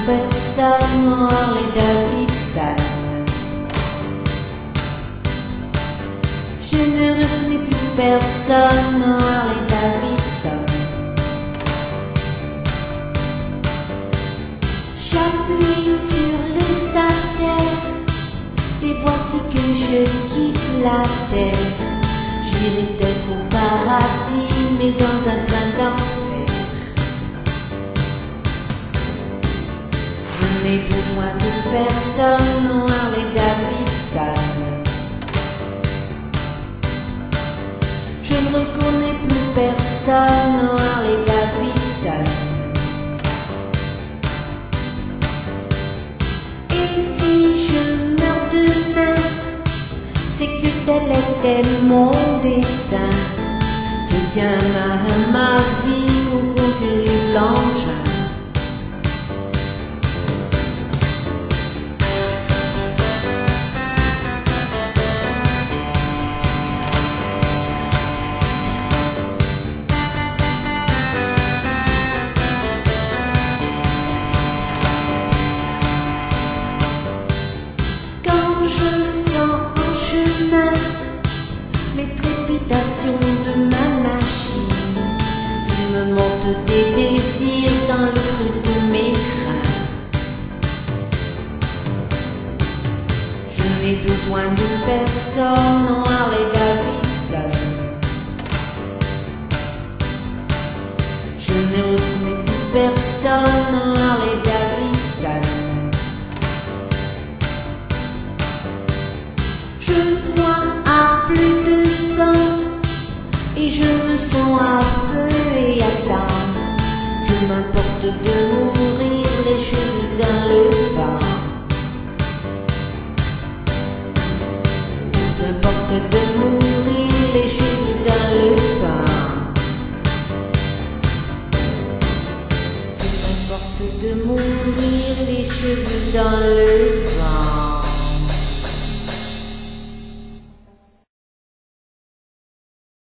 personne, Harley Davidson. Je ne reconnais plus personne, Harley Davidson. J'appuie sur le starter et voici que je quitte la terre. J'irai peut-être au paradis, mais dans un train d'enfer. Je n'ai besoin de personne, Harley Davidson. Je ne reconnais plus personne, Harley Davidson. Et si je meurs demain, c'est que tel était mon destin. Je tiens ma vie au compte du engin. Les trépidations de ma machine, il me monte des désirs dans le creux de mes reins. Je n'ai besoin de personne, Harley Davidson. Je ne reconnais plus personne, Harley Davidson. Je vois à plus de 100 et je me sens à feu et à sang. Que m'importe de mourir les cheveux dans le vent. Que m'importe de mourir les cheveux dans le vent. Que m'importe de mourir les cheveux dans le vent.